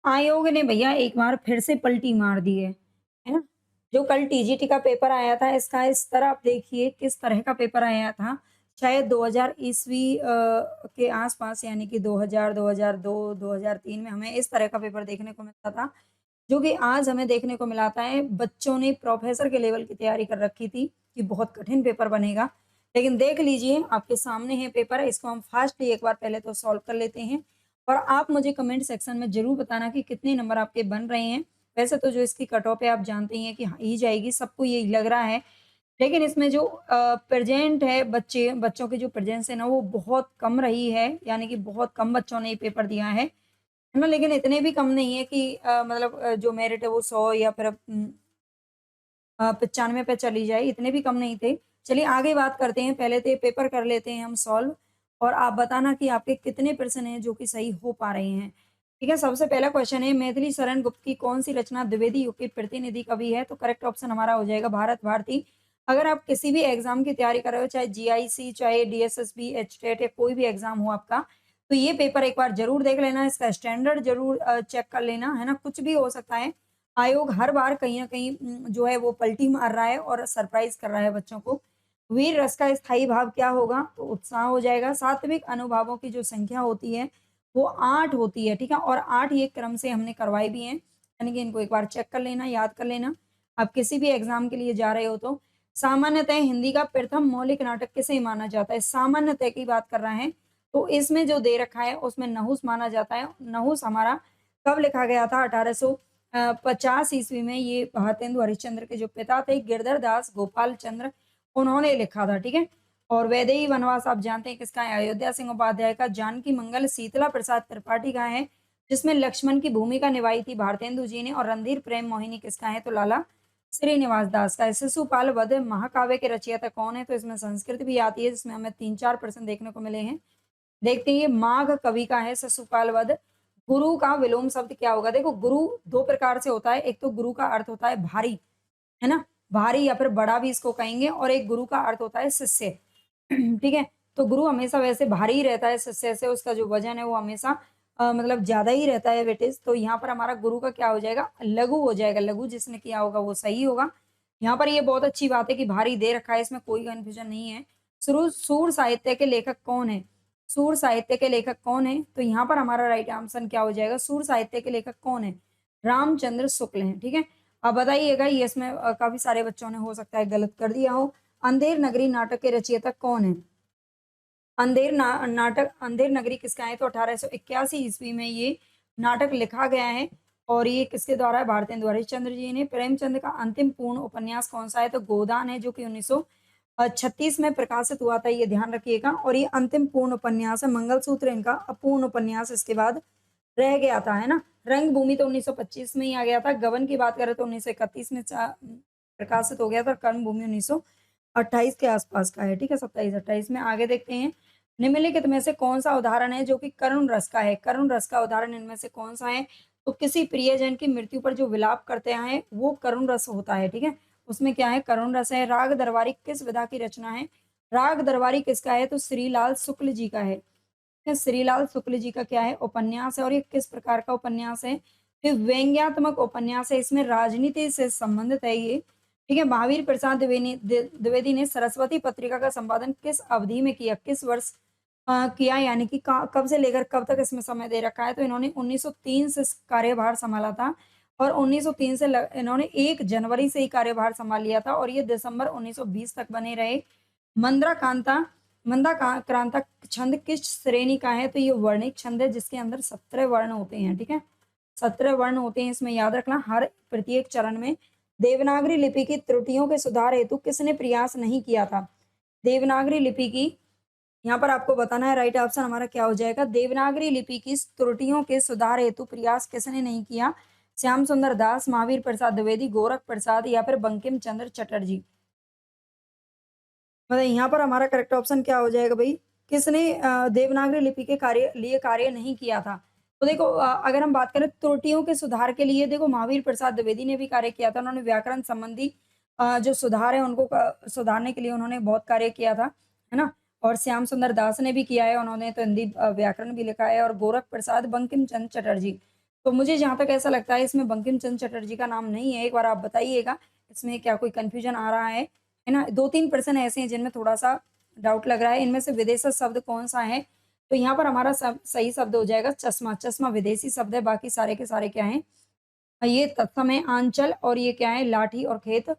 आयोग ने भैया एक बार फिर से पलटी मार दी है ना? जो कल टीजीटी का पेपर आया था इसका स्तर आप देखिए किस तरह का पेपर आया था। शायद 2000 ईस्वी के आस-पास यानी कि 2000, 2002, 2003 में हमें इस तरह का पेपर देखने को मिलता था, जो कि आज हमें देखने को मिलाता है। बच्चों ने प्रोफ़ेसर के लेवल की तैयारी कर रखी थी कि बहुत कठिन पेपर बनेगा। लेकिन देख लीजिए आपके सामने है पेपर, इसको हम फ़ास्टली एक बार पहले तो सॉल्व कर लेते हैं। और आप मुझे कमेंट सेक्शन में ज़रूर बताना कि कितने नंबर आपके बन रहे हैं। वैसे तो जो इसकी कट ऑफ है आप जानते ही हैं कि आ ही जाएगी, सबको यही लग रहा है। लेकिन इसमें जो प्रेज़ेंट है बच्चों की जो प्रेज़ेंस है ना वो बहुत कम रही है, यानी कि बहुत कम बच्चों ने ये पेपर दिया है ना? लेकिन इतने भी कम नहीं है कि मतलब जो मेरिट है वो 100 या फिर 95 पे चली जाए, इतने भी कम नहीं थे। चलिए आगे बात करते हैं, पहले तो ये पेपर कर लेते हैं हम सॉल्व और आप बताना कि आपके कितने प्रश्न हैं जो कि सही हो पा रहे हैं। ठीक है, सबसे पहला क्वेश्चन है मैथिली शरण गुप्त की कौन-सी रचना द्विवेदी युग के प्रतिनिधि कवि है? तो करेक्ट ऑप्शन हमारा हो जाएगा भारत भारती। अगर आप किसी भी एग्ज़ाम की तैयारी कर रहे हो, चाहे जीआईसी, चाहे डीएसएसबी, एचटेट या कोई भी एग्ज़ाम हो आपका, तो ये पेपर एक बार ज़रूर देख लेना, इसका स्टैंडर्ड ज़रूर चेक कर लेना, है ना? कुछ भी हो सकता है। आयोग हर बार कहीं न कहीं जो है वो पलटी मार रहा है और सरप्राइज़ कर रहा है बच्चों को। वीर रस का स्थायी भाव क्या होगा? तो उत्साह हो जाएगा। सात्विक अनुभावों की जो संख्या होती है, वो 8 होती है, ठीक है? और 8 ये क्रम से हमने करवाई भी हैं, यानी कि इनको एक बार चेक कर लेना, याद कर लेना। आप किसी भी एग्ज़ाम के लिए जा रहे हो तो। सामान्यतः हिंदी का प्रथम मौलिक नाटक किसे माना जाता है? सामान्यतः की बात कर रहे हैं, तो इसमें जो दे रखा है उसमें नहुस माना जाता है। नहुस हमारा कब लिखा गया था? 50 ईस्वी में ये भारतेंदु हरिश्चंद्र के जो पिता थे गिरधर दास गोपाल चंद्र उन्होंने लिखा था, ठीक है? और वैदेही वनवास आप जानते हैं किसका है? अयोध्या सिंह उपाध्याय का। जानकी मंगल शीतला प्रसाद त्रिपाठी का है, जिसमें लक्ष्मण की भूमिका निभाई थी भारतेंदु जी ने। और रणधीर प्रेम मोहिनी किसका है? तो लाला श्रीनिवास दास का है। शिशुपाल वध महाकाव्य के रचयिता कौन है? तो इसमें संस्कृत भी आती है, जिसमें हमें 3-4 प्रश्न देखने को मिले हैं। देखते हैं ये माघ कवि का है शिशुपाल वध। गुरु का विलोम शब्द क्या होगा? देखो गुरु 2 प्रकार से होता है, एक तो गुरु का अर्थ होता है भारी, है ना? भारी या फिर बड़ा भी इसको कहेंगे और एक गुरु का अर्थ होता है शिष्य, ठीक है? तो गुरु हमेशा वैसे भारी ही रहता है शिष्य से, उसका जो वज़न है वो हमेशा मतलब ज़्यादा ही रहता है वेटेज। तो यहाँ पर हमारा गुरु का क्या हो जाएगा? लघु हो जाएगा, लघु जिसने किया होगा वो सही होगा। यहाँ पर ये बहुत अच्छी बात है कि भारी दे रखा है, इसमें कोई कन्फ्यूज़न नहीं है। सूर साहित्य के लेखक कौन है? सूर साहित्य के लेखक कौन है? तो यहाँ पर हमारा राइट आंसर क्या हो जाएगा? सूर साहित्य के लेखक कौन है? रामचंद्र शुक्ल हैं, ठीक है? अब बताइएगा ये इसमें काफ़ी सारे बच्चों ने हो सकता है गलत कर दिया हो। अंधेर नगरी नाटक के रचयिता कौन है? अंधेर नगरी किसका है? तो 1881 ईस्वी में ये नाटक लिखा गया है और ये किसके द्वारा है? भारतेंदु हरिश्चंद्र जी ने। प्रेमचंद का अंतिम पूर्ण उपन्यास कौन-सा है? तो गोदान है, जो कि 1936 में प्रकाशित हुआ था, ये ध्यान रखिएगा। और ये अंतिम पूर्ण उपन्यास है, मंगलसूत्र इनका अपूर्ण उपन्यास इसके बाद रह गया था, है ना? रंगभूमि तो 1925 में ही आ गया था। गबन की बात करें तो 1931 में प्रकाशित हो गया था। कर्मभूमि 1928 के आसपास का है, ठीक है? 27-28 में। आगे देखते हैं, निम्नलिखित में से कौन-सा उदाहरण है जो कि करुण रस का है? करुण रस का उदाहरण इनमें से कौन-सा है? तो किसी प्रियजन की मृत्यु पर जो विलाप करते हैं, वो करुण रस होता है, ठीक है? उसमें क्या है? करुण रस है। राग दरबारी किस विधा की रचना है? राग दरबारी किसका है? तो श्रीलाल शुक्ल जी का है। श्रीलाल शुक्ल जी का क्या है? उपन्यास है। और ये किस प्रकार का उपन्यास है? ये व्यंग्यात्मक उपन्यास है, इसमें राजनीति से संबंधित है ये, ठीक है? महावीर प्रसाद द्विवेदी ने सरस्वती पत्रिका का संपादन किस अवधि में किया? किस वर्ष किया, यानी कि कब से लेकर कब तक इसमें समय दे रखा है? तो इन्होंने 1903 से कार्यभार संभाला था और 1903 से इन्होंने 1 जनवरी से ही कार्यभार संभाल लिया था और ये दिसंबर 1920 तक बने रहे। मंद्रा कांता मंदा क्रांता छंद किस श्रेणी का है? तो ये वर्णिक छंद है, जिसके अंदर 17 वर्ण होते हैं, ठीक है? 17 वर्ण होते हैं, इसमें याद रखना हर प्रत्येक चरण में। देवनागरी लिपि की त्रुटियों के सुधार हेतु किसने प्रयास नहीं किया था? देवनागरी लिपि की, यहाँ पर आपको बताना है राइट ऑप्शन हमारा क्या हो जाएगा? देवनागरी लिपि की त्रुटियों के सुधार हेतु प्रयास किसने नहीं किया? श्याम सुंदर दास, महावीर प्रसाद द्विवेदी, गोरख प्रसाद या फिर बंकिम चंद्र चटर्जी। मतलब यहाँ पर हमारा करेक्ट ऑप्शन क्या हो जाएगा भई? किसने देवनागरी लिपि के कार्य नहीं किया था? तो देखो अगर हम बात करें त्रुटियों के सुधार के लिए, देखो महावीर प्रसाद द्विवेदी ने भी कार्य किया था। उन्होंने व्याकरण संबंधी जो सुधार है उनको सुधारने के लिए उन्होंने बहुत कार्य किया था, है ना? और श्याम सुंदर दास ने भी किया है, उन्होंने तो हिंदी व्याकरण भी लिखा है। और गोरख प्रसाद, बंकिम चंद्र चटर्जी। तो मुझे जहाँ तक ऐसा लगता है इसमें बंकिम चंद्र चटर्जी का नाम नहीं है, एक बार आप बताइएगा इसमें क्या कोई कन्फ्यूज़न आ रहा है ना? 2-3 पर्सन ऐसे हैं जिनमें थोड़ा-सा डाउट लग रहा है, इनमें से विदेशज शब्द कौन-सा है? तो यहाँ पर हमारा सब सही शब्द हो जाएगा चश्मा, चश्मा विदेशी शब्द है, बाकी सारे के सारे क्या हैं? ये तत्सम है, आंचल और ये क्या है? लाठी और खेत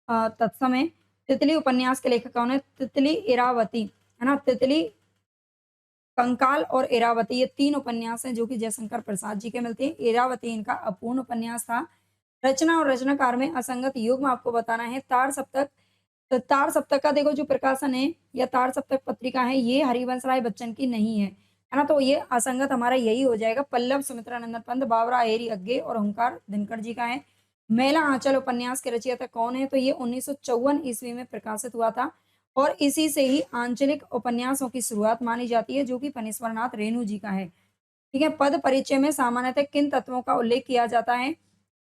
तत्सम है। तितली उपन्यास के लेखक कौन है? तितली इरावती, है ना? तितली कंकाल और इरावती ये 3 उपन्यास हैं जो कि जयशंकर प्रसाद जी के मिलते हैं। इरावती इनका अपूर्ण उपन्यास था। रचना और रचनाकार में असंगत युग्म आपको बताना है। तार सप्तक तार सप्तक का देखो जो प्रकाशन है या तार सप्तक पत्रिका है ये हरिवंश राय बच्चन की नहीं है ना? तो ये असंगत हमारा यही हो जाएगा। पल्लव सुमित्रानंदन पंत, बावरा हेरी अग्गे और ओंकार दिनकर जी का है। मेला आंचल उपन्यास के रचयिता कौन है? तो ये 1954 ईस्वी में प्रकाशित हुआ था और इसी से ही आंचलिक उपन्यासों की शुरुआत मानी जाती है जो कि फणीश्वरनाथ रेणु जी का है। ठीक है, पद परिचय में सामान्यतः किन तत्वों का उल्लेख किया जाता है?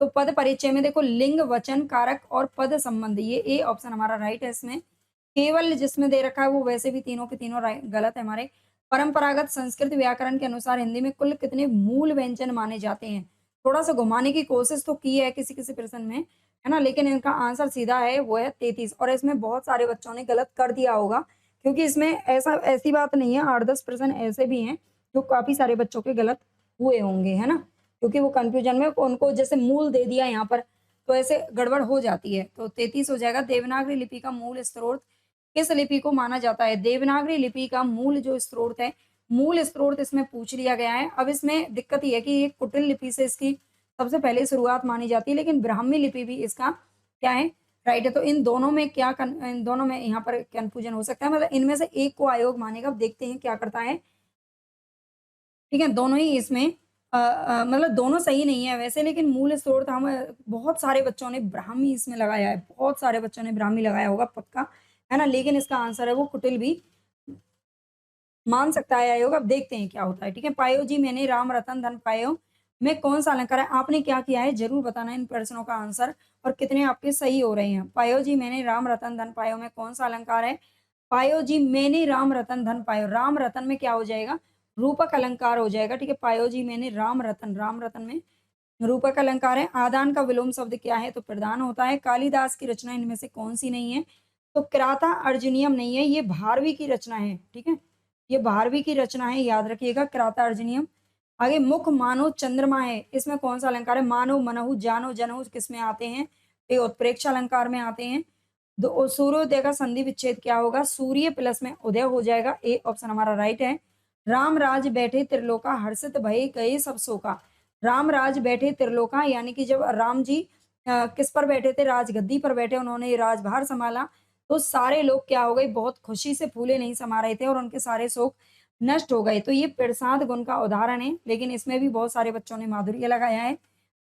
तो पद परिचय में देखो लिंग, वचन, कारक और पद संबंध ये ए ऑप्शन हमारा राइट है इसमें। केवल जिसमें दे रखा है वो वैसे भी तीनों के तीनों गलत है हमारे। परंपरागत संस्कृत व्याकरण के अनुसार हिंदी में कुल कितने मूल व्यंजन माने जाते हैं? थोड़ा-सा घुमाने की कोशिश तो की है किसी-किसी प्रश्न में, है ना? लेकिन इनका आंसर सीधा है वो है 33 और इसमें बहुत सारे बच्चों ने गलत कर दिया होगा क्योंकि इसमें ऐसी बात नहीं है 8-10 प्रश्न ऐसे भी हैं जो काफ़ी सारे बच्चों के गलत हुए होंगे, है ना? क्योंकि वो कन्फ्यूजन में उनको जैसे मूल दे दिया यहाँ पर, तो ऐसे गड़बड़ हो जाती है। तो 33 हो जाएगा। देवनागरी लिपि का मूल स्रोत किस लिपि को माना जाता है? देवनागरी लिपि का मूल जो स्रोत है, मूल स्रोत इसमें पूछ लिया गया है। अब इसमें दिक्कत ये है कि ये कुटिल लिपि से इसकी सबसे पहले शुरुआत मानी जाती है, लेकिन ब्राह्मी लिपि भी इसका क्या है? राइट है। तो इन दोनों में यहाँ पर कन्फ्यूजन हो सकता है, मतलब इनमें से एक को आयोग मानेगा। अब देखते हैं क्या करता है। ठीक है, दोनों ही इसमें मतलब दोनों सही नहीं है वैसे, लेकिन मूल स्रोत हम बहुत सारे बच्चों ने ब्राह्मी इसमें लगाया है, बहुत सारे बच्चों ने ब्राह्मी लगाया होगा पक्का, है ना? लेकिन इसका आंसर है वो कुटिल भी मान सकता है आयोग। अब देखते हैं क्या होता है। ठीक है, पायो जी मैंने राम रतन धन पायो में कौन-सा अलंकार है? आपने क्या किया है ज़रूर बताना इन प्रश्नों का आंसर और कितने आपके सही हो रहे हैं। पायो जी मैंने राम रतन धन पायो में कौन-सा अलंकार है? पायो जी मैंने राम रतन धन पायो, राम रतन में क्या हो जाएगा? रूपक अलंकार हो जाएगा। ठीक है, पायो जी मैंने राम रतन में रूपक अलंकार है। आदान का विलोम शब्द क्या है? तो प्रदान होता है। कालिदास की रचना इनमें से कौन-सी नहीं है? तो क्राता अर्जुनियम नहीं है, ये भारवी की रचना है। ठीक है, ये भारवी की रचना है, याद रखिएगा क्राता अर्जुनियम। आगे मुख मानो चंद्रमा है, इसमें कौन-सा अलंकार है? मानो, मनहु, जानो, जनहु किसमें आते हैं? ये उत्प्रेक्षा अलंकार में आते हैं। दो सूर्योदय का संधि विच्छेद क्या होगा? सूर्य प्लस में उदय हो जाएगा। ए ऑप्शन हमारा राइट है। राम राज बैठे त्रिलोका हर्षित भये गए सब शोका। राम राज बैठे त्रिलोका यानी कि जब राम जी किस पर बैठे थे? राजगद्दी पर बैठे, उन्होंने राजभार संभाला, तो सारे लोग क्या हो गए? बहुत खुशी से फूले नहीं समा रहे थे और उनके सारे शोक नष्ट हो गए। तो ये प्रसाद गुण का उदाहरण है, लेकिन इसमें भी बहुत सारे बच्चों ने माधुर्य लगाया है।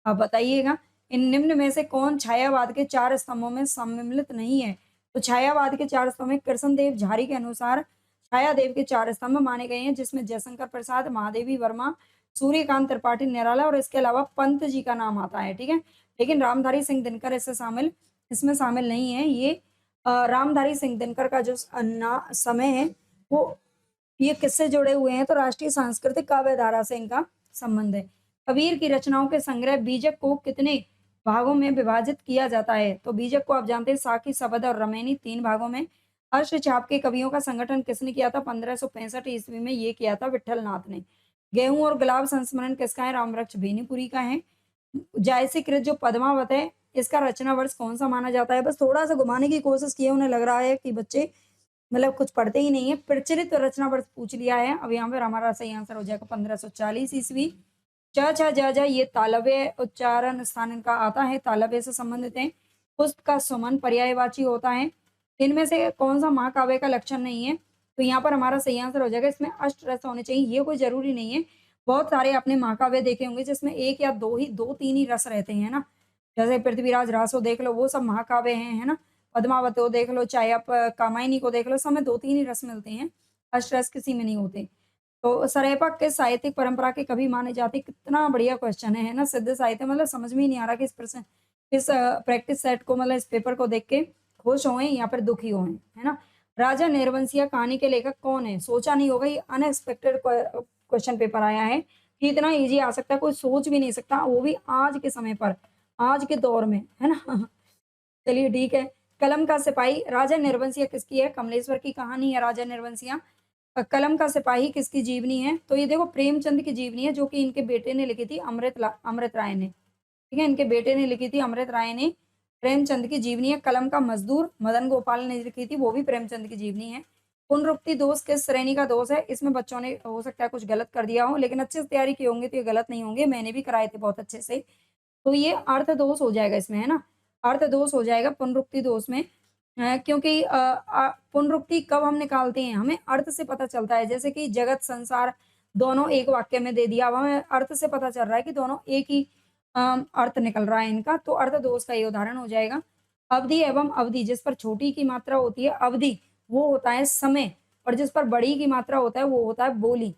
अब बताइएगा इन निम्न में से कौन छायावाद के 4 स्तंभों में सम्मिलित नहीं है? तो छायावाद के 4 स्तंभ में कृष्णदेव झारी के अनुसार छायादेव के 4 स्तंभ माने गए हैं, जिसमें जयशंकर प्रसाद, महादेवी वर्मा, सूर्यकांत त्रिपाठी निराला और इसके अलावा पंत जी का नाम आता है। ठीक है, लेकिन रामधारी सिंह दिनकर इसमें शामिल नहीं है। ये रामधारी सिंह दिनकर का जो समय है वो ये किससे जुड़े हुए हैं? तो राष्ट्रीय सांस्कृतिक काव्य धारा से इनका संबंध है। कबीर की रचनाओं के संग्रह बीजक को कितने भागों में विभाजित किया जाता है? तो बीजक को आप जानते हैं साकी, शबद और रमैनी 3 भागों में। अष्टछाप के कवियों का संगठन किसने किया था? 1565 ईस्वी में ये किया था विठल नाथ ने। गेहूं और गुलाब संस्मरण किसका है? रामवृक्ष बेनीपुरी का है। जायसी कृत जो पद्मावत है इसका रचना वर्ष कौन सा माना जाता है? बस थोड़ा सा घुमाने की कोशिश की है, उन्हें लग रहा है कि बच्चे मतलब कुछ पढ़ते ही नहीं है। प्रचलित रचना वर्ष पूछ लिया है। अब यहाँ पर हमारा सही आंसर हो जाएगा 1540 ईस्वी। च छ ज झ ये तालव्य उच्चारण स्थान इनका आता है, तालव्य से संबंधित है। पुष्प का सुमन पर्यायवाची होता है। इनमें से कौन सा महाकाव्य का लक्षण नहीं है? तो यहाँ पर हमारा सही आंसर हो जाएगा। इसमें अष्ट रस होने चाहिए, ये कोई जरूरी नहीं है। बहुत सारे आपने महाकाव्य देखे होंगे जिसमें एक या दो तीन ही रस रहते हैं ना, जैसे पृथ्वीराज रासो देख लो, वो सब महाकाव्य हैं, है ना? पद्मावत को देख लो, चाहे आप कामायनी को देख लो, सब में 2-3 ही रस मिलते हैं, अष्टरस किसी में नहीं होते। तो सरेपा किस साहित्यिक परंपरा के कवि माने जाते हैं? कितना बढ़िया क्वेश्चन है ना? सिद्ध साहित्य मतलब समझ में ही नहीं आ रहा कि इस प्रैक्टिस सेट को मतलब इस पेपर को देख के खुश हों या फिर दुखी हों, है ना? राजा नरवंशिया कहानी के लेखक कौन है? सोचा नहीं होगा, ये अनएक्सपेक्टेड क्वेश्चन पेपर आया है। कि इतना ईज़ी आ सकता है, कोई सोच भी नहीं सकता, वो भी आज के समय पर, आज के दौर में, है ना? चलिए ठीक है। कलम का सिपाही राजा निर्बंसिया किसकी है? कमलेश्वर की कहानी है राजा निर्बंसिया। कलम का सिपाही किसकी जीवनी है? तो ये देखो प्रेमचंद की जीवनी है, जो कि इनके बेटे ने लिखी थी अमृत राय ने। ठीक है, इनके बेटे ने लिखी थी अमृत राय ने। प्रेमचंद की जीवनी है। कलम का मजदूर मदन गोपाल ने लिखी थी, वो भी प्रेमचंद की जीवनी है। पुनरुक्ति दोष किस श्रेणी का दोष है? इसमें बच्चों ने हो सकता है कुछ गलत कर दिया हो, लेकिन अच्छे से तैयारी किए होंगे तो ये गलत नहीं होंगे, मैंने भी कराए थे बहुत अच्छे से। तो ये अर्थ दोष हो जाएगा इसमें, है ना? अर्थ दोष हो जाएगा पुनरुक्ति दोष में। क्योंकि पुनरुक्ति कब हम निकालते हैं? हमें अर्थ से पता चलता है, जैसे कि जगत, संसार दोनों एक वाक्य में दे दिया, अब हमें अर्थ से पता चल रहा है कि दोनों एक ही अर्थ निकल रहा है इनका, तो अर्थ दोष का ये उदाहरण हो जाएगा। अवधि एवं अवधि, जिस पर छोटी की मात्रा होती है अवधि, वो होता है समय, और जिस पर बड़ी की मात्रा होता है वो होता है बोली।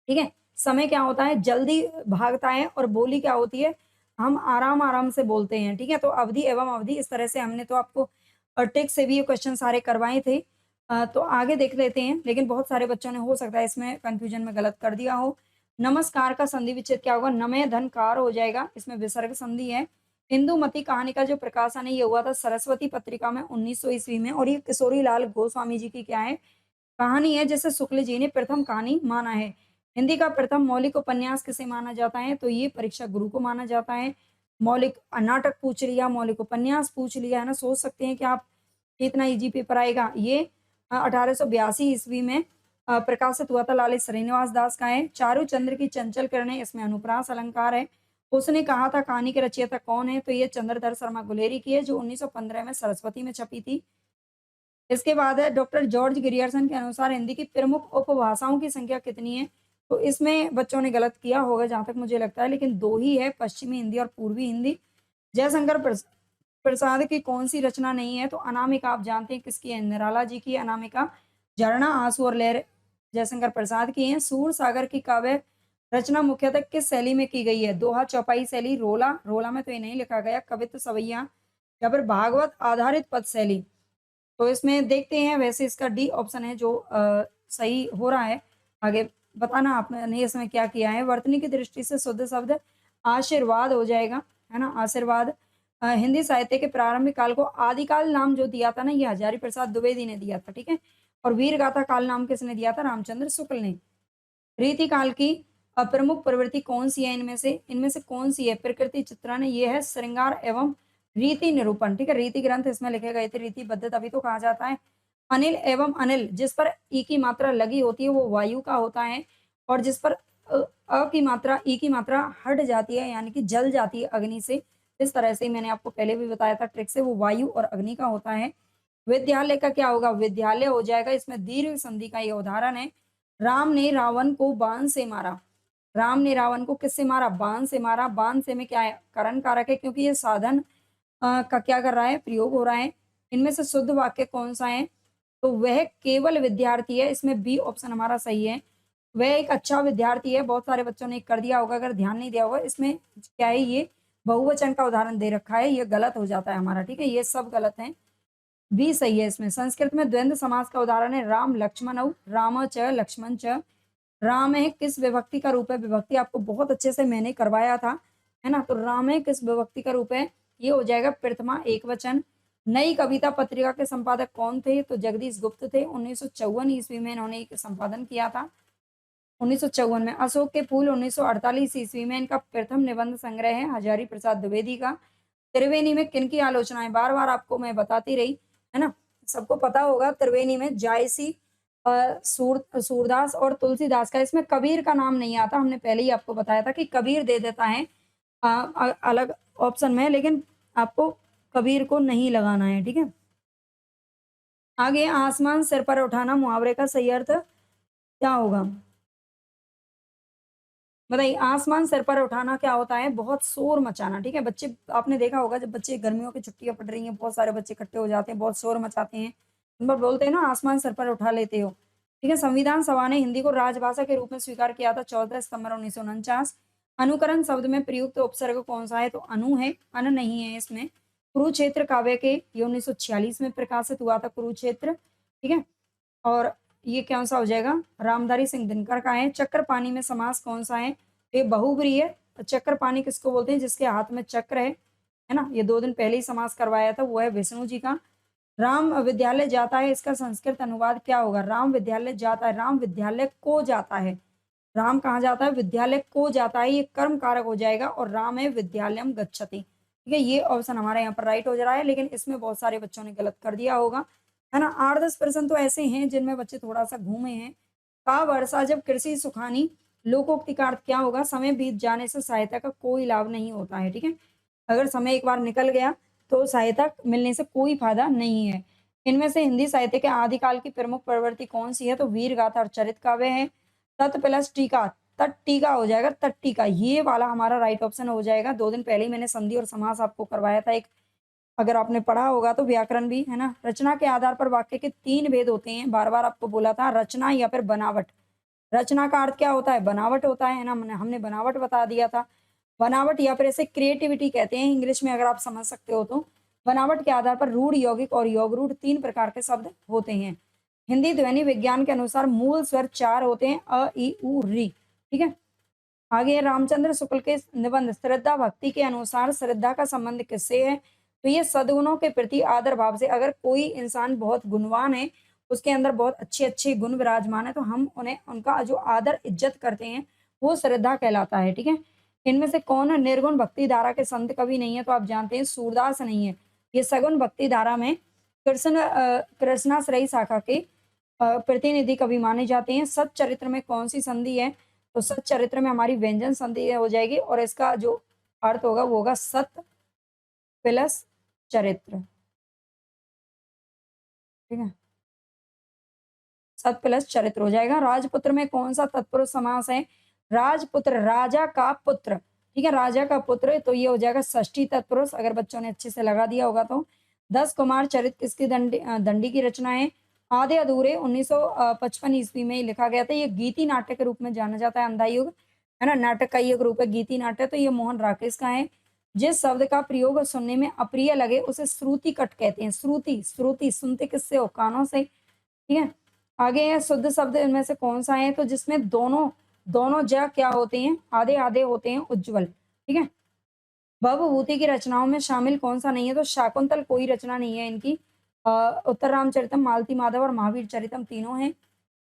ठीक है? समय क्या होता है? जल्दी भागता है, और बोली क्या होती है? हम आराम-आराम से बोलते हैं, ठीक है? तो अवधि एवं अवधि, इस तरह से हमने तो आपको टेक्स्ट से भी ये क्वेश्चन सारे करवाए थे। तो आगे देख लेते हैं, लेकिन बहुत सारे बच्चों ने हो सकता है इसमें कन्फ्यूजन में गलत कर दिया हो। नमस्कार का संधि विच्छेद क्या होगा? नमय धनकार हो जाएगा, इसमें विसर्ग संधि है। इंदुमती कहानी का जो प्रकाशन है ये हुआ था सरस्वती पत्रिका में 1900 ईस्वी में, और ये किशोरी लाल गोस्वामी जी की क्या है? कहानी है, जिसे शुक्ल जी ने प्रथम कहानी माना है। हिंदी का प्रथम मौलिक उपन्यास किसे माना जाता है? तो ये परीक्षा गुरु को माना जाता है। मौलिक नाटक पूछ लिया, मौलिक उपन्यास पूछ लिया, है ना? सोच सकते हैं कि आप इतना ईज़ी पेपर आएगा। ये 1882 ईस्वी में प्रकाशित हुआ था, लालित श्रीनिवास दास का है। चारूचंद्र की चंचल किरणें, इसमें अनुप्रास अलंकार है। उसने कहा था कहानी के रचयिता कौन है? तो ये चंद्रधर शर्मा गुलेरी की है, जो 1915 में सरस्वती में छपी थी। इसके बाद है डॉक्टर जॉर्ज ग्रियर्सन के अनुसार हिंदी की प्रमुख उपभाषाओं की संख्या कितनी है? तो इसमें बच्चों ने गलत किया होगा जहाँ तक मुझे लगता है, लेकिन 2 ही है, पश्चिमी हिंदी और पूर्वी हिंदी। जयशंकर प्रसाद की कौन-सी रचना नहीं है? तो अनामिका आप जानते हैं किसकी है? निराला जी की है अनामिका। झरना, आँसू और लहर जयशंकर प्रसाद की हैं। सूरसागर की काव्य रचना मुख्यतः किस शैली में की गई है? दोहा, चौपाई शैली, रोला, रोला में तो ये नहीं लिखा गया, कवित्व, सवैया, या फिर भागवत आधारित पद शैली। तो इसमें देखते हैं, वैसे इसका डी ऑप्शन है जो सही हो रहा है। आगे बताना आपने इसमें क्या किया है। वर्तनी की दृष्टि से शुद्ध शब्द आशीर्वाद हो जाएगा, है ना? आशीर्वाद। हिंदी साहित्य के प्रारंभिक काल को आदिकाल नाम जो दिया था ना, ये हजारी प्रसाद द्विवेदी ने दिया था, ठीक है? और वीर गाथा काल नाम किसने दिया था? रामचंद्र शुक्ल ने। रीति काल की प्रमुख प्रवृत्ति कौन-सी है इनमें से? इनमें से कौन-सी है? प्रकृति चित्रण, ये है श्रृंगार एवं रीति निरूपण, ठीक है? रीति ग्रंथ इसमें लिखे गए थे, रीतिबद्ध तभी तो कहा जाता है। अनिल एवं अनिल, जिस पर ई की मात्रा लगी होती है वो वायु का होता है, और जिस पर की मात्रा, ई की मात्रा हट जाती है, यानी कि जल जाती है अग्नि से, इस तरह से मैंने आपको पहले भी बताया था ट्रिक से, वो वायु और अग्नि का होता है। विद्यालय का क्या होगा? विद्यालय हो जाएगा, इसमें दीर्घ संधि का ये उदाहरण है। राम ने रावण को बाण से मारा। राम ने रावण को किससे मारा? बाण से मारा। बाण से में क्या है? करण कारक है, क्योंकि ये साधन का क्या कर रहा है? प्रयोग हो रहा है। इनमें से शुद्ध वाक्य कौन-सा है? तो वह केवल विद्यार्थी है, इसमें बी ऑप्शन हमारा सही है। वह एक अच्छा विद्यार्थी है, बहुत सारे बच्चों ने कर दिया होगा अगर ध्यान नहीं दिया होगा। इसमें क्या है? ये बहुवचन का उदाहरण दे रखा है, ये गलत हो जाता है हमारा, ठीक है? ये सब गलत है। बी सही है इसमें। संस्कृत में द्वंद्व समास का उदाहरण है राम लक्ष्मणौ, राम च लक्ष्मण च। राम है किस विभक्ति का रूप है? विभक्ति आपको बहुत अच्छे से मैंने करवाया था, है ना? तो राम है किस विभक्ति का रूप है? ये हो जाएगा प्रथमा एकवचन। नई कविता पत्रिका के संपादक कौन थे? तो जगदीश गुप्त थे। 1954 ईस्वी में इन्होंने संपादन किया था। 1954 में। अशोक के फूल 1948 ईस्वी में इनका प्रथम निबंध संग्रह है, हजारी प्रसाद द्विवेदी का। त्रिवेणी में किनकी आलोचनाएं? बार बार आपको मैं बताती रही, है ना? सबको पता होगा त्रिवेणी में जायसी, सूरदास और तुलसीदास का। इसमें कबीर का नाम नहीं आता, हमने पहले ही आपको बताया था कि कबीर दे देता है अलग ऑप्शन में, लेकिन आपको कबीर को नहीं लगाना है, ठीक है? आगे आसमान सिर पर उठाना मुहावरे का सही अर्थ क्या होगा? बताइए, आसमान सिर पर उठाना क्या होता है? बहुत शोर मचाना, ठीक है? बच्चे, आपने देखा होगा जब बच्चे गर्मियों की छुट्टियां पड़ रही हैं, बहुत सारे बच्चे इकट्ठे हो जाते हैं, बहुत शोर मचाते हैं, उन पर बोलते हैं ना आसमान सिर पर उठा लेते हो, ठीक है? संविधान सभा ने हिंदी को राजभाषा के रूप में स्वीकार किया था 14 सितंबर 1949। अनुकरण शब्द में प्रयुक्त उपसर्ग कौन सा है? तो अनु है, अन नहीं है इसमें। कुरुक्षेत्र काव्य के ये 1946 में प्रकाशित हुआ था, कुरुक्षेत्र, ठीक है? और ये कौन सा हो जाएगा? रामधारी सिंह दिनकर का है। चक्र पानी में समास कौन सा है? ये बहुव्रीहि है। चक्रपाणि किसको बोलते हैं? जिसके हाथ में चक्र है ना? ये 2 दिन पहले ही समास करवाया था, वो है विष्णु जी का। राम विद्यालय जाता है, इसका संस्कृत अनुवाद क्या होगा? राम विद्यालय जाता है, राम विद्यालय को जाता है। राम कहाँ जाता है? विद्यालय को जाता है, ये कर्म कारक हो जाएगा और राम है विद्यालयम गच्छति। ठीक है, ये ऑप्शन हमारा यहाँ पर राइट हो जा रहा है, लेकिन इसमें बहुत सारे बच्चों ने गलत कर दिया होगा, है ना? 8-10 प्रश्न तो ऐसे हैं जिनमें बच्चे थोड़ा-सा घूमे हैं। का वर्षा जब कृषि सुखानी, लोकोक्ति का अर्थ क्या होगा? समय बीत जाने से सहायता का कोई लाभ नहीं होता है, ठीक है? अगर समय एक बार निकल गया, तो सहायता मिलने से कोई फायदा नहीं है। इनमें से हिंदी साहित्य के आदिकाल की प्रमुख प्रवृत्ति कौन-सी है? तो वीर गाथा और चरित काव्य है। तत् प्लस टीका, तट टीका हो जाएगा, तट टीका, ये वाला हमारा राइट ऑप्शन हो जाएगा। 2 दिन पहले ही मैंने संधि और समास आपको करवाया था एक, अगर आपने पढ़ा होगा तो व्याकरण भी, है ना? रचना के आधार पर वाक्य के 3 भेद होते हैं, बार-बार आपको बोला था, रचना या फिर बनावट। रचना का अर्थ क्या होता है? बनावट होता है ना? हमने बनावट बता दिया था। बनावट या फिर इसे क्रिएटिविटी कहते हैं इंग्लिश में, अगर आप समझ सकते हो तो। बनावट के आधार पर रूढ़, यौगिक और योगरूढ़ 3 प्रकार के शब्द होते हैं। हिंदी ध्वनि विज्ञान के अनुसार मूल स्वर 4 होते हैं, अ, इ, उ, ऋ। ठीक है? आगे है रामचंद्र शुक्ल के निबंध श्रद्धा भक्ति के अनुसार श्रद्धा का संबंध किससे है? तो ये सद्गुणों के प्रति आदर भाव से। अगर कोई इंसान बहुत गुणवान है, उसके अंदर बहुत अच्छे-अच्छे गुण विराजमान है, तो हम उन्हें उनका जो आदर इज्जत करते हैं, वो श्रद्धा कहलाता है, ठीक है? इनमें से कौन निर्गुण भक्ति धारा के संत कवि नहीं है? तो आप जानते हैं सूरदास नहीं है। ये सगुण भक्ति धारा में कृष्णाश्रयी शाखा के प्रतिनिधि कवि माने जाते हैं। सच्चरित्र में कौन-सी संधि है? तो सच्चरित्र में हमारी व्यंजन संधि हो जाएगी और इसका जो अर्थ होगा वो होगा सत प्लस चरित्र। ठीक है? सत प्लस चरित्र हो जाएगा। राजपुत्र में कौन-सा तत्पुरुष समास है? राजपुत्र, राजा का पुत्र, ठीक है? राजा का पुत्र, तो ये हो जाएगा षष्ठी तत्पुरुष, अगर बच्चों ने अच्छे से लगा दिया होगा तो। 10 कुमार चरित किसकी दंडी की रचना है? आधे अधूरे 1955 ईस्वी में लिखा गया था। ये गीति नाटक के रूप में जाना जाता है, अंधा युग, है ना? नाटक का ही एक रूप है गीति नाटक, तो ये मोहन राकेश का है। जिस शब्द का प्रयोग सुनने में अप्रिय लगे उसे श्रुति कट कहते हैं। श्रुति, श्रुति सुनते किससे हो? कानों से, ठीक है? आगे है शुद्ध शब्द इनमें से कौन-सा है? तो जिसमें दोनों दोनों ज क्या होते हैं? आधे-आधे होते हैं, उज्ज्वल, ठीक है? भवभूति की रचनाओं में शामिल कौन-सा नहीं है? तो शाकुंतल कोई रचना नहीं है इनकी। उत्तर रामचरितम, मालती माधव और महावीर चरितम तीनों हैं।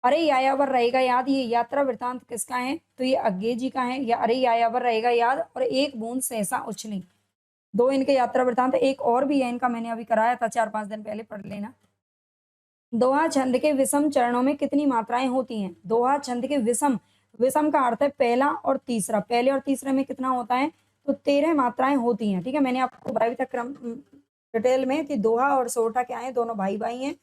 अरे यायावर रहेगा याद, ये यात्रा वृत्तांत किसका है? तो ये अज्ञे जी का है। या अरे यायावर रहेगा याद और एक बूंद सहसा उछली, 2 इनके यात्रा वृत्तांत। एक और भी है इनका, मैंने अभी कराया था 4-5 दिन पहले, पढ़ लेना। दोहा छंद के विषम चरणों में कितनी मात्राएं होती हैं? दोहा छंद के विषम, विषम का अर्थ है पहला और तीसरा, पहले और तीसरे में कितना होता है? तो 13 मात्राएं होती हैं, ठीक है? मैंने आपको बताया था क्रम डिटेल में कि दोहा और सोरठा क्या है, दोनों भाई भाई हैं।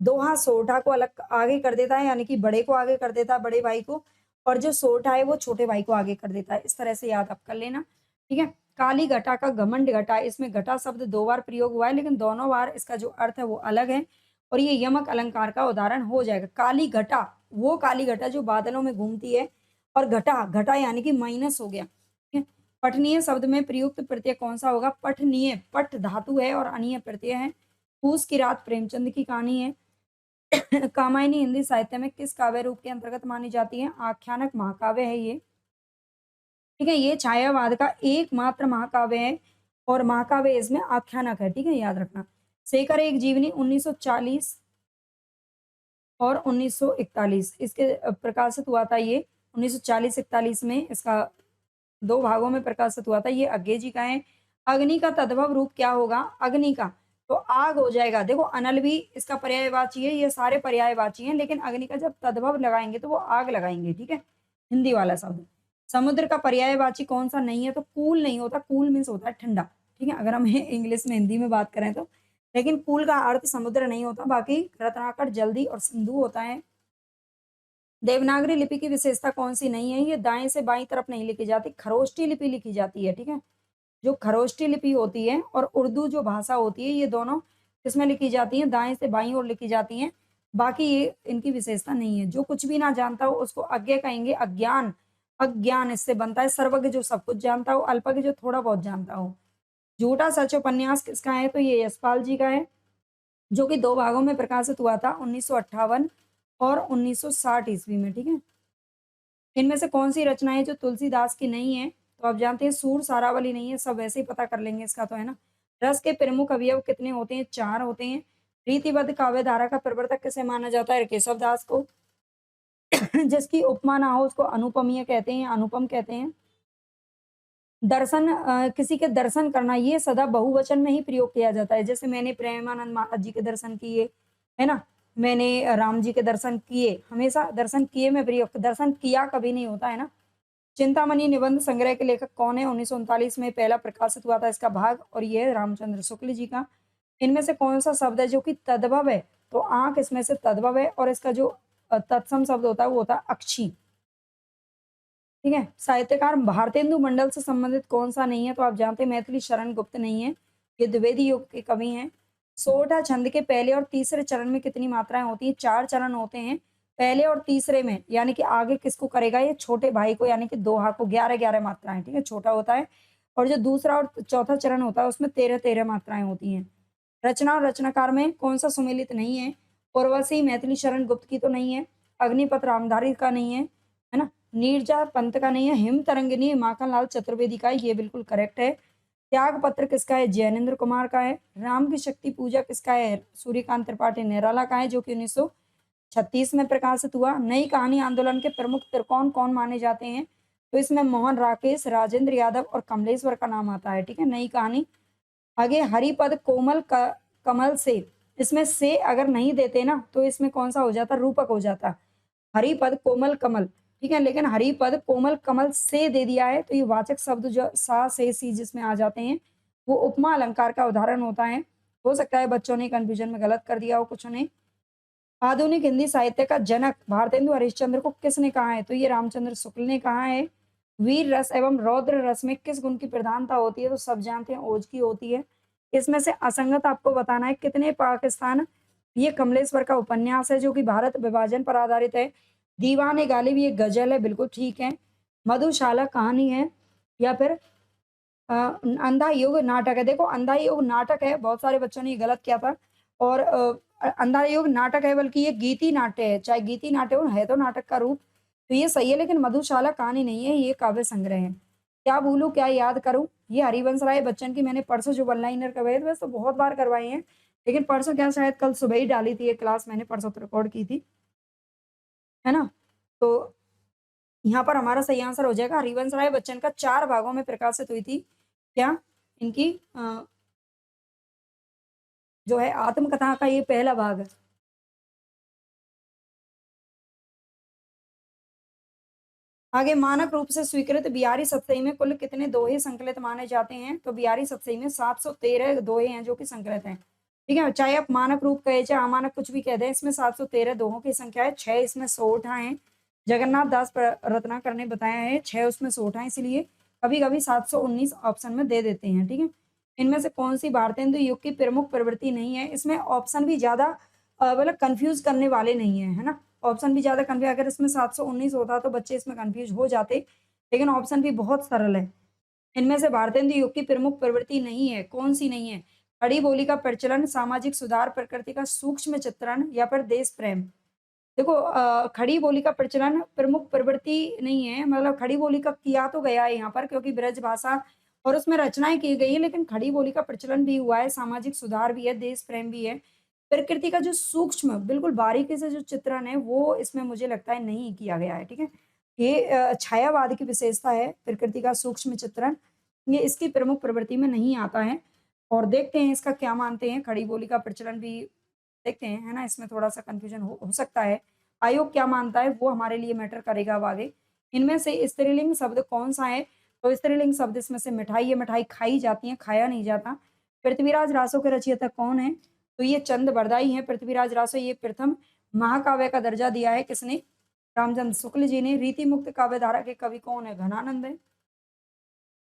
दोहा सोरठा को अलग आगे कर देता है, यानी कि बड़े को आगे कर देता है, बड़े भाई को, और जो सोरठा है वो छोटे भाई को आगे कर देता है। इस तरह से याद आप कर लेना, ठीक है? काली घटा का घमंड घटा, इसमें घटा शब्द 2 बार प्रयोग हुआ है, लेकिन दोनों बार इसका जो अर्थ है वो अलग है और ये यमक अलंकार का उदाहरण हो जाएगा। काली घटा, वो काली घटा जो बादलों में घूमती है, और घटा, घटा यानी कि माइनस हो गया, ठीक है? पठनीय शब्द में प्रयुक्त प्रत्यय कौन सा होगा? पठनीय, पठ धातु है और अनीय प्रत्यय है। फूस की रात प्रेमचंद की कहानी है। कामायनी हिंदी साहित्य में किस काव्य रूप के अंतर्गत मानी जाती है? आख्यानक महाकाव्य है ये, ठीक है? ये छायावाद का एकमात्र महाकाव्य है और महाकाव्य इसमें आख्यानक है, ठीक है? याद रखना। शेखर एक जीवनी 1940 और 1941 इसके प्रकाशित हुआ था ये। 1940-41 में इसका 2 भागों में प्रकाशित हुआ था। ये अज्ञे जी का है। अग्नि का तद्भव रूप क्या होगा? अग्नि का तो आग हो जाएगा। देखो अनल भी इसका पर्यायवाची है, ये सारे पर्यायवाची हैं, लेकिन अग्नि का जब तद्भव लगाएँगे तो वो आग लगाएँगे, ठीक है? हिंदी वाला शब्द। समुद्र का पर्यायवाची कौन-सा नहीं है? तो कूल नहीं होता, कूल मीन्स होता है ठंडा, ठीक है? अगर हम इंग्लिश में हिंदी में बात करें तो। लेकिन कूल का अर्थ समुद्र नहीं होता, बाकी रत्नाकर, जल्दी और सिंधु होता है। देवनागरी लिपि की विशेषता कौन-सी नहीं है? ये दाएँ से बाईं तरफ नहीं लिखी जाती, खरोष्ठी लिपि लिखी जाती है, ठीक है? जो खरोष्ठी लिपि होती है और उर्दू जो भाषा होती है, ये दोनों किसमें लिखी जाती हैं? दाएँ से बाईं ओर लिखी जाती हैं। बाकी ये इनकी विशेषता नहीं है। जो कुछ भी ना जानता हो उसको अज्ञ कहेंगे, अज्ञान, अज्ञान इससे बनता है। सर्वज्ञ जो सब कुछ जानता हो, अल्पज्ञ जो थोड़ा बहुत जानता हो। झूठा सच उपन्यास किसका है? तो ये यशपाल जी का है, जो कि 2 भागों में प्रकाशित हुआ था, 1958 और 1960 ईस्वी में, ठीक है? इनमें से कौन-सी रचना है जो तुलसीदास की नहीं है? तो आप जानते हैं सूर सारावली नहीं है, सब वैसे ही पता कर लेंगे इसका तो, है ना? रस के प्रमुख अवयव कितने होते हैं? 4 होते हैं। रीतिबद्ध काव्य धारा का प्रवर्तक किसे माना जाता है? केशव दास को। जिसकी उपमा ना हो उसको अनुपमीय कहते हैं, अनुपम कहते हैं। दर्शन किसी के दर्शन करना ये सदा बहुवचन में ही प्रयोग किया जाता है। जैसे मैंने प्रेमानंद महाराज जी के दर्शन किए, है ना? मैंने राम जी के दर्शन किए, हमेशा दर्शन किए में प्रयोग, दर्शन किया कभी नहीं होता है ना? चिंतामणि निबंध संग्रह के लेखक कौन है? 1939 में पहला प्रकाशित हुआ था इसका भाग और ये है रामचंद्र शुक्ल जी का। इनमें से कौन-सा शब्द है जो कि तद्भव है? तो आँख इसमें से तद्भव है और इसका जो तत्सम शब्द होता है वो होता है अक्षी। ठीक है? साहित्यकार भारतेंदु मंडल से संबंधित कौन-सा नहीं है? तो आप जानते हैं मैथिली शरण गुप्त नहीं है, ये द्विवेदी युग के कवि हैं। सोरठा छंद के पहले और तीसरे चरण में कितनी मात्राएँ होती हैं? 4 चरण होते हैं। पहले और तीसरे में यानी कि आगे किसको करेगा ये? छोटे भाई को यानी कि दोहा को 11-11 मात्राएँ, ठीक है? छोटा होता है और जो दूसरा और चौथा चरण होता है उसमें 13-13 मात्राएँ होती हैं। रचना और रचनाकार में कौन-सा सुमेलित नहीं है? उर्वशी मैथिली शरण गुप्त की तो नहीं है, अग्निपथ रामधारी का नहीं है ना? नीरजा पंत का नहीं है, हिम तरंगिनी माखनलाल चतुर्वेदी का है, ये बिल्कुल करेक्ट है। त्याग पत्र किसका है? जैनेंद्र कुमार का है। राम की शक्ति पूजा किसका है? सूर्यकांत त्रिपाठी निराला का है जो कि 1936 में प्रकाशित हुआ। नई कहानी आंदोलन के प्रमुख त्रिकोण कौन माने जाते हैं? तो इसमें मोहन राकेश, राजेंद्र यादव और कमलेश्वर का नाम आता है, ठीक है? नई कहानी। आगे हरिपद कोमल कमल से, इसमें से अगर नहीं देते ना तो इसमें कौन सा हो जाता? रूपक हो जाता। हरिपद कोमल कमल, ठीक है? लेकिन हरिपद कोमल कमल से दे दिया है तो ये वाचक शब्द जो सा से सी जिसमें आ जाते हैं वो उपमा अलंकार का उदाहरण होता है। हो सकता है बच्चों ने कंफ्यूजन में गलत कर दिया हो कुछ ने। आधुनिक हिंदी साहित्य का जनक भारतेंदु हरिश्चंद्र को किसने कहा है? तो ये रामचंद्र शुक्ल ने कहा है। वीर रस एवं रौद्र रस में किस गुण की प्रधानता होती है? तो सब जानते हैं ओज की होती है। इसमें से असंगत आपको बताना है कितने पाकिस्तान, ये कमलेश्वर का उपन्यास है जो कि भारत विभाजन पर आधारित है। दीवाने गालिब ये गजल है, बिल्कुल ठीक है। मधुशाला कहानी है या फिर अ, अंधा युग नाटक है। देखो अंधा युग नाटक है, बहुत सारे बच्चों ने ये गलत किया था और अंधा युग नाटक है बल्कि ये गीति नाट्य है। चाहे गीति नाट्य हो, है तो नाटक का रूप, तो ये सही है लेकिन मधुशाला कहानी नहीं है, ये काव्य संग्रह है। क्या भूलूँ क्या याद करूँ, ये हरिवंश राय बच्चन की मैंने परसों जो वन लाइनर करवाए थे, वैसे तो बहुत बार करवाए हैं, लेकिन परसों क्या शायद कल सुबह ही डाली थी ये क्लास, मैंने परसों तो रिकॉर्ड की थी, है ना? तो यहाँ पर हमारा सही आंसर हो जाएगा हरिवंश राय बच्चन का 4 भागों में प्रकाशित हुई थी। क्या? इनकी जो है आत्मकथा का ये पहला भाग है। आगे मानक रूप से स्वीकृत बिहारी सतसई में कुल कितने दोहे संकलित माने जाते हैं? तो बिहारी सतसई में 713 दोहे हैं जो कि संकलित हैं। ठीक है? चाहे आप मानक रूप कहे चाहे अमानक कुछ भी कह दें, इसमें 713 दोहों की संख्या है, 6 इसमें सोरठा हैं। जगन्नाथ दास रत्नाकर ने बताया है 6 उसमें सोरठा है, इसलिए कभी-कभी 719 ऑप्शन में दे देते हैं, ठीक है? इनमें से कौन-सी भारतेंदु युग की प्रमुख प्रवृत्ति नहीं है? इसमें ऑप्शन भी ज़्यादा मतलब कन्फ्यूज़ करने वाले नहीं हैं, है ना? ऑप्शन भी ज़्यादा कन्फ्यू अगर इसमें 719 होता तो बच्चे इसमें कन्फ्यूज़ हो जाते, लेकिन ऑप्शन भी बहुत सरल है। इनमें से भारतेंदु युग की प्रमुख प्रवृत्ति नहीं है, कौन-सी नहीं है? खड़ी बोली का प्रचलन, सामाजिक सुधार, प्रकृति का सूक्ष्म चित्रण या फिर देश प्रेम? देखो खड़ी बोली का प्रचलन प्रमुख प्रवृत्ति नहीं है, मतलब खड़ी बोली का किया तो गया है यहाँ पर क्योंकि ब्रज भाषा और उसमें रचनाएँ की गई हैं, लेकिन खड़ी बोली का प्रचलन भी हुआ है, सामाजिक सुधार भी है, देश प्रेम भी है। प्रकृति का जो सूक्ष्म बिल्कुल बारीकी से जो चित्रण है, वो इसमें मुझे लगता है नहीं किया गया है, ठीक है? ये छायावाद की विशेषता है, प्रकृति का सूक्ष्म चित्रण, ये इसकी प्रमुख प्रवृत्ति में नहीं आता है और देखते हैं इसका क्या मानते हैं, खड़ी बोली का प्रचलन भी देखते हैं, है ना? इसमें थोड़ा-सा कन्फ्यूजन हो सकता है। आयोग क्या मानता है, वो हमारे लिए मैटर करेगा अब आगे। इनमें से स्त्रीलिंग शब्द कौन-सा है? तो स्त्रीलिंग शब्द इसमें से मिठाई है, मिठाई खाई जाती है, खाया नहीं जाता। पृथ्वीराज रासो के रचयिता कौन है? तो ये चंद बरदाई हैं, पृथ्वीराज रासो ये प्रथम महाकाव्य का दर्जा दिया है किसने? रामचंद्र शुक्ल जी ने। रीति मुक्त काव्य धारा के कवि कौन है? घनानंद है।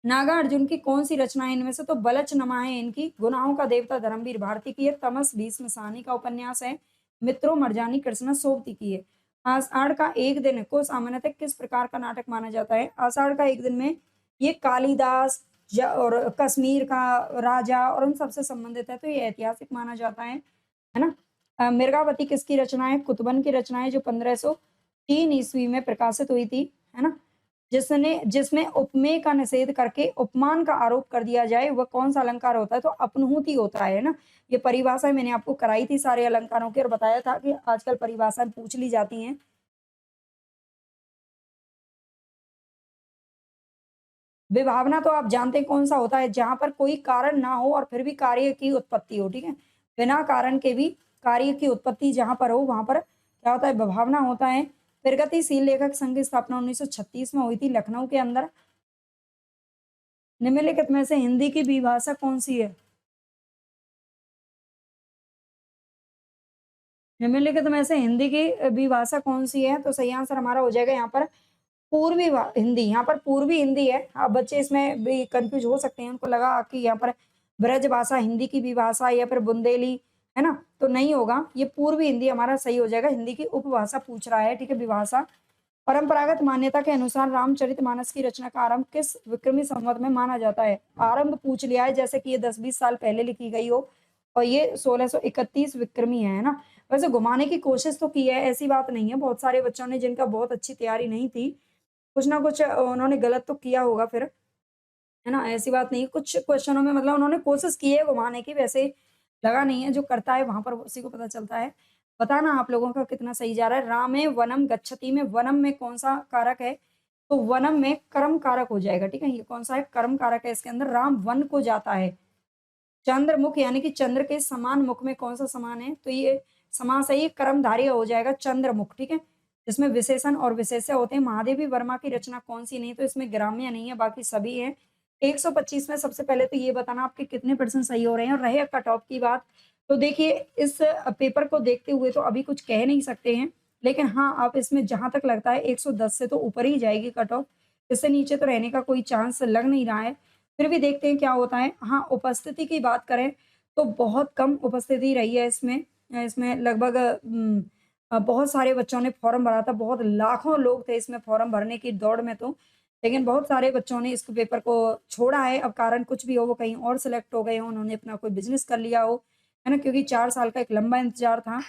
नागार्जुन की कौन-सी रचना है इनमें से? तो बलचनमा है इनकी। गुनाहों का देवता धर्मवीर भारती की है। तमस भीष्म साहनी का उपन्यास है। मित्रों मर्जानी कृष्णा सोबती की है। आषाढ़ का एक दिन को सामान्यतः किस प्रकार का नाटक माना जाता है? आषाढ़ का एक दिन में ये कालिदास और कश्मीर का राजा और उन सबसे संबंधित है, तो ये ऐतिहासिक माना जाता है ना? मृगावती किसकी रचना है? कुतुबन की रचना है जो 1503 ईस्वी में प्रकाशित हुई थी, है ना? जिसमें उपमेय का निषेध करके उपमान का आरोप कर दिया जाए, वह कौन-सा अलंकार होता है? तो अपनुति होता है ना? ये परिभाषा मैंने आपको कराई थी सारे अलंकारों की और बताया था कि आजकल परिभाषाएँ पूछ ली जाती हैं। विभावना तो आप जानते हैं कौन-सा होता है, जहाँ पर कोई कारण ना हो और फिर भी कार्य की उत्पत्ति हो, ठीक है? बिना कारण के भी कार्य की उत्पत्ति जहाँ पर हो, वहाँ पर क्या होता है? विभावना होता है। प्रगतिशील लेखक संघ की स्थापना 1936 में हुई थी लखनऊ के अंदर। निम्नलिखित में से हिंदी की विभाषा कौन-सी है? निम्नलिखित में से हिंदी की विभाषा कौन-सी है? तो सही आंसर हमारा हो जाएगा यहाँ पर पूर्वी हिंदी। यहाँ पर पूर्वी हिंदी है। बच्चे इसमें भी कन्फ्यूज़ हो सकते हैं, उनको लगा कि यहाँ पर ब्रज भाषा हिंदी की विभाषा या फिर बुंदेली, है ना? तो नहीं होगा, ये पूर्वी हिंदी हमारा सही हो जाएगा। हिंदी की उपभाषा पूछ रहा है, ठीक है, विभाषा। परंपरागत मान्यता के अनुसार रामचरितमानस की रचना का आरंभ किस विक्रमी संवत में माना जाता है? आरंभ पूछ लिया है, जैसे कि ये 10-20 साल पहले लिखी गई हो और ये 1631 विक्रमी है ना? वैसे घुमाने की कोशिश तो की है, ऐसी बात नहीं है। बहुत सारे बच्चों ने जिनका बहुत अच्छी तैयारी नहीं थी, कुछ ना कुछ उन्होंने गलत तो किया होगा फिर, है ना? ऐसी बात नहीं है। कुछ क्वेश्चनों में मतलब उन्होंने कोशिश की है घुमाने की, वैसे लगा नहीं है। जो करता है वहाँ पर उसी को पता चलता है। बताना आप लोगों का कितना सही जा रहा है। रामे वनम गच्छति में वनम में कौन-सा कारक है? तो वनम में कर्म कारक हो जाएगा, ठीक है? ये कौन-सा है? कर्म कारक है इसके अंदर। राम वन को जाता है। चंद्रमुख यानी कि चंद्र के समान मुख में कौन-सा समान है? तो ये समास है, ये कर्मधारय हो जाएगा चंद्रमुख, ठीक है? इसमें विशेषण और विशेष्य होते हैं। महादेवी वर्मा की रचना कौन-सी नहीं? तो इसमें ग्राम्य नहीं है, बाकी सभी हैं। 125 में सबसे पहले तो ये बताना आपके कितने परसेंट सही हो रहे हैं और रहे कट ऑफ की बात, तो देखिए इस पेपर को देखते हुए तो अभी कुछ कह नहीं सकते हैं। लेकिन हाँ, आप इसमें जहाँ तक लगता है 110 से तो ऊपर ही जाएगी कट ऑफ। इससे नीचे तो रहने का कोई चांस लग नहीं रहा है। फिर भी देखते हैं क्या होता है। हाँ, उपस्थिति की बात करें तो बहुत कम उपस्थिति रही है इसमें। इसमें लगभग बहुत सारे बच्चों ने फॉर्म भरा था, बहुत लाखों लोग थे इसमें फॉर्म भरने की दौड़ में तो। लेकिन बहुत सारे बच्चों ने इस पेपर को छोड़ा है, अब कारण कुछ भी हो, वो कहीं और सेलेक्ट हो गए हों, उन्होंने अपना कोई बिज़नेस कर लिया हो, है ना? क्योंकि 4 साल का एक लंबा इंतज़ार था।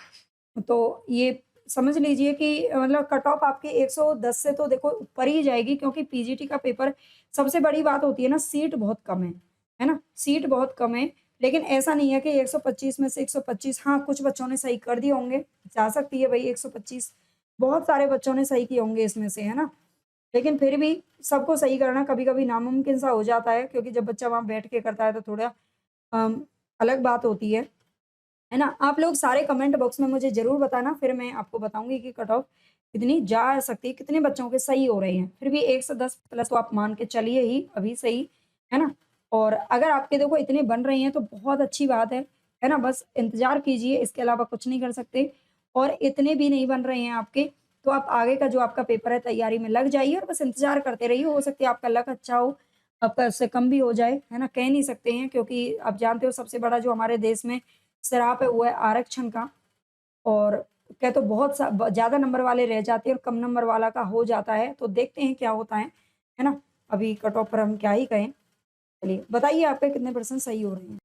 तो ये समझ लीजिए कि मतलब कट ऑफ आपके 110 से तो देखो ऊपर ही जाएगी, क्योंकि पीजीटी का पेपर सबसे बड़ी बात होती है ना, सीट बहुत कम है ना? सीट बहुत कम है, लेकिन ऐसा नहीं है कि 125 में से 125, हाँ, कुछ बच्चों ने सही कर दिए होंगे, जा सकती है भई 125, बहुत सारे बच्चों ने सही किए होंगे इसमें से, है ना? लेकिन फिर भी सबको सही करना कभी-कभी नामुमकिन सा हो जाता है, क्योंकि जब बच्चा वहाँ बैठ के करता है तो थोड़ा अम, अलग बात होती है ना? आप लोग सारे कमेंट बॉक्स में मुझे ज़रूर बताना, फिर मैं आपको बताऊँगी कि कट ऑफ कितनी जा सकती है, कितने बच्चों के सही हो रहे हैं। फिर भी 1 से 10 प्लस तो आप मान के चलिए ही अभी सही, है ना? और अगर आपके देखो इतने बन रहे हैं तो बहुत अच्छी बात है ना? बस इंतज़ार कीजिए, इसके अलावा कुछ नहीं कर सकते। और इतने भी नहीं बन रहे हैं आपके, तो आप आगे का जो आपका पेपर है तैयारी में लग जाइए और बस इंतज़ार करते रहिए। हो सकता है आपका लक अच्छा हो, आपका उससे कम भी हो जाए, है ना? कह नहीं सकते हैं, क्योंकि आप जानते हो सबसे बड़ा जो हमारे देश में श्राप है वो है आरक्षण का। और क्या तो बहुत ज़्यादा नंबर वाले रह जाते हैं और कम नंबर वाला का हो जाता है, तो देखते हैं क्या होता है ना? अभी कट ऑफ पर हम क्या ही कहें। चलिए बताइए आपके कितने परसेंट सही हो रहे हैं?